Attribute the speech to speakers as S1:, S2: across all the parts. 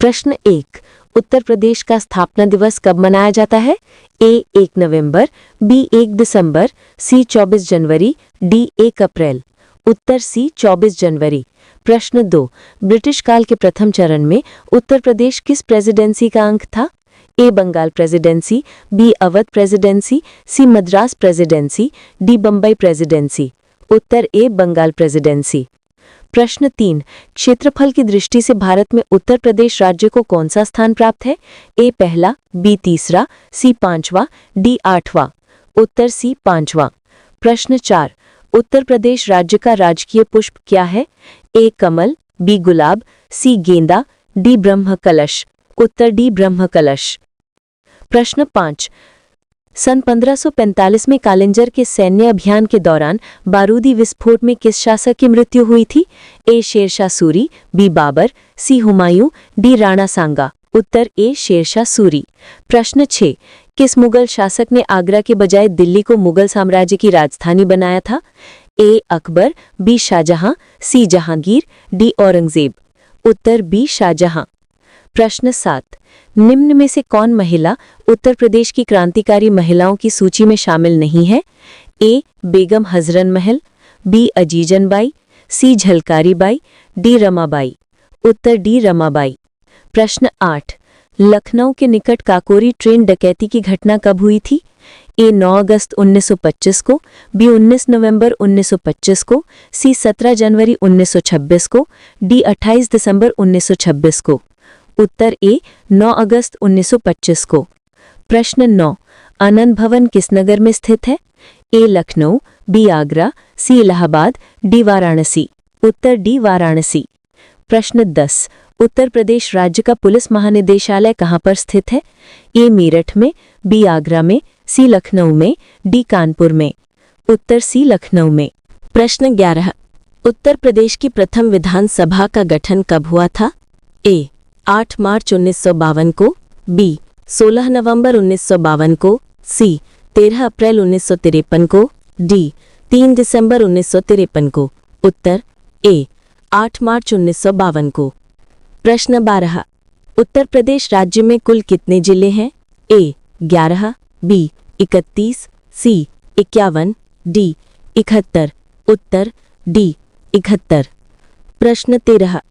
S1: प्रश्न 1। उत्तर प्रदेश का स्थापना दिवस कब मनाया जाता है? ए 1 नवंबर, बी 1 दिसंबर, सी 24 जनवरी, डी 1 अप्रैल। उत्तर सी 24 जनवरी। प्रश्न 2। ब्रिटिश काल के प्रथम चरण में उत्तर प्रदेश किस प्रेसिडेंसी का अंग था? A Bengal presidency, B Awadh presidency, C Madras presidency, D Bombay presidency. उत्तर ए बंगाल प्रेसिडेंसी। प्रश्न 3। क्षेत्रफल की दृष्टि से भारत में उत्तर प्रदेश राज्य को कौन सा स्थान प्राप्त है? ए पहला, बी तीसरा, सी पांचवा, डी आठवां। उत्तर सी पांचवां। प्रश्न 4। उत्तर प्रदेश राज्य का राजकीय पुष्प क्या है? ए कमल, बी गुलाब, सी गेंदा, डी ब्रह्म कलश। उत्तर डी ब्रह्म कलश। प्रश्न 5। सन 1545 में कालिंजर के सैन्य अभियान के दौरान बारूदी विस्फोट में किस शासक की मृत्यु हुई थी? ए शेरशाह सूरी, बी बाबर, सी हुमायूं, डी राणा सांगा। उत्तर ए शेरशाह सूरी। प्रश्न 6। किस मुगल शासक ने आगरा के बजाय दिल्ली को मुगल साम्राज्य की राजधानी बनाया था? ए अकबर, बी शाहजहां, सी जहांगीर, डी औरंगजेब। उत्तर बी शाहजहां। प्रश्न 7। निम्न में से कौन महिला उत्तर प्रदेश की क्रांतिकारी महिलाओं की सूची में शामिल नहीं है? ए Begum Hazrat Mahal, B Azizun Bai, C Jhalkari Bai, D Ramabai. उत्तर डी रमाबाई। प्रश्न 8। लखनऊ के निकट काकोरी ट्रेन डकैती की घटना कब हुई थी? ए 9 अगस्त 1925 को, बी 19 नवंबर 1925 को, सी 17 जनवरी 1926 को, डी 28 दिसंबर 1926 को। उत्तर ए 9 अगस्त 1925 को। प्रश्न 9। आनंद भवन किस नगर में स्थित है? ए लखनऊ, बी आगरा, सी इलाहाबाद, डी वाराणसी। उत्तर डी वाराणसी। प्रश्न 10। उत्तर प्रदेश राज्य का पुलिस महानिदेशालय कहाँ पर स्थित है? ए मेरठ में, बी आगरा में, सी लखनऊ में, डी कानपुर में। उत्तर सी लखनऊ में। प्रश्न 11। उत्तर प्रदेश की प्रथम विधानसभा का गठन कब हुआ था? ए 8 मार्च 1952 को, बी 16 नवंबर 1952 को, सी 13 अप्रैल 1953 को, डी 3 दिसंबर 1953 को। उत्तर ए 8 मार्च 1952 को। प्रश्न 12। उत्तर प्रदेश राज्य में कुल कितने जिले हैं? ए 11, बी 31, सी 51, डी 71। उत्तर डी 71। प्रश्न 13।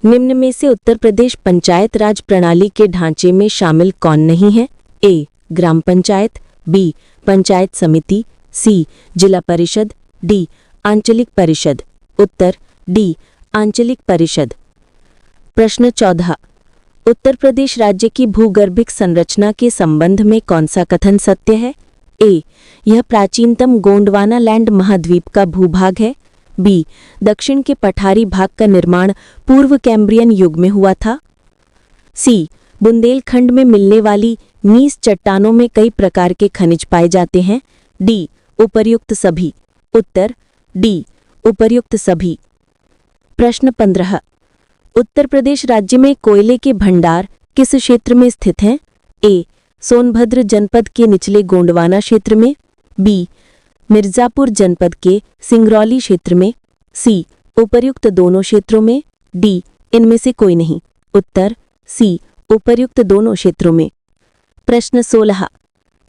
S1: निम्न में से उत्तर प्रदेश पंचायत राज प्रणाली के ढांचे में शामिल कौन नहीं है? ए ग्राम पंचायत, बी पंचायत समिति, सी जिला परिषद, डी आंचलिक परिषद। उत्तर डी आंचलिक परिषद। प्रश्न 14। उत्तर प्रदेश राज्य की भूगर्भिक संरचना के संबंध में कौन सा कथन सत्य है? ए यह प्राचीनतम गोंडवाना लैंड महाद्वीप का भूभाग है, बी दक्षिण के पठारी भाग का निर्माण पूर्व कैम्ब्रियन युग में हुआ था, सी बुंदेलखंड में मिलने वाली नीस चट्टानों में कई प्रकार के खनिज पाए जाते हैं, डी उपर्युक्त सभी। उत्तर डी उपर्युक्त सभी। प्रश्न 15। उत्तर प्रदेश राज्य में कोयले के भंडार किस क्षेत्र में स्थित हैं? ए सोनभद्र जनपद के निचले गोंडवाना क्षेत्र में, बी मिर्जापुर जनपद के सिंगरौली क्षेत्र में, सी उपर्युक्त दोनों क्षेत्रों में, डी इनमें से कोई नहीं। उत्तर सी उपर्युक्त दोनों क्षेत्रों में। प्रश्न 16।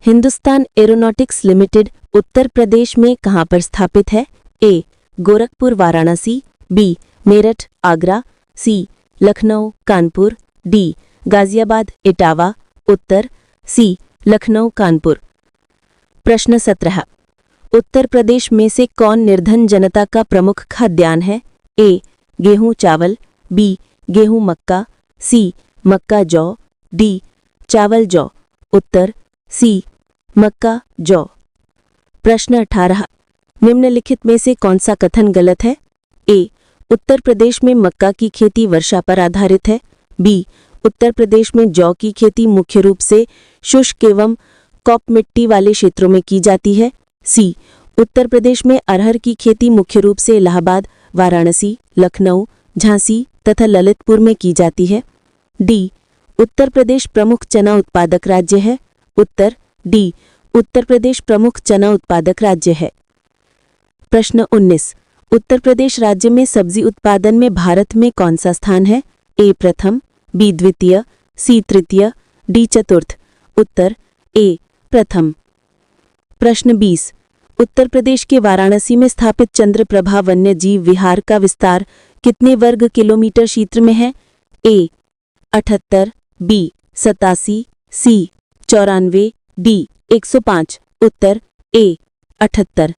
S1: हिंदुस्तान एरोनॉटिक्स लिमिटेड उत्तर प्रदेश में कहाँ पर स्थापित है? ए गोरखपुर वाराणसी, बी मेरठ आगरा, सी लखनऊ कानपुर, डी गाजियाबाद इटावा। उत्तर सी लखनऊ कानपुर। प्रश्न 17। उत्तर प्रदेश में से कौन निर्धन जनता का प्रमुख खाद्यान्न है? ए गेहूं चावल, बी गेहूं मक्का, सी मक्का जौ, डी चावल जौ। उत्तर सी मक्का जौ। प्रश्न 18। निम्नलिखित में से कौन सा कथन गलत है? ए उत्तर प्रदेश में मक्का की खेती वर्षा पर आधारित है, बी उत्तर प्रदेश में जौ की खेती मुख्य रूप से शुष्क एवं कॉप मिट्टी वाले क्षेत्रों में की जाती है, सी उत्तर प्रदेश में अरहर की खेती मुख्य रूप से इलाहाबाद, वाराणसी, लखनऊ, झांसी तथा ललितपुर में की जाती है, डी उत्तर प्रदेश प्रमुख चना उत्पादक राज्य है। उत्तर डी उत्तर प्रदेश प्रमुख चना उत्पादक राज्य है। प्रश्न 19। उत्तर प्रदेश राज्य में सब्जी उत्पादन में भारत में कौन सा स्थान है? ए प्रथम,
S2: बी द्वितीय, सी तृतीय, डी चतुर्थ। उत्तर ए प्रथम। प्रश्न 20। उत्तर प्रदेश के वाराणसी में स्थापित चंद्रप्रभा वन्य जीव विहार का विस्तार कितने वर्ग किलोमीटर क्षेत्र में है? ए 78, बी 87, सी 94, डी 105। उत्तर ए 78।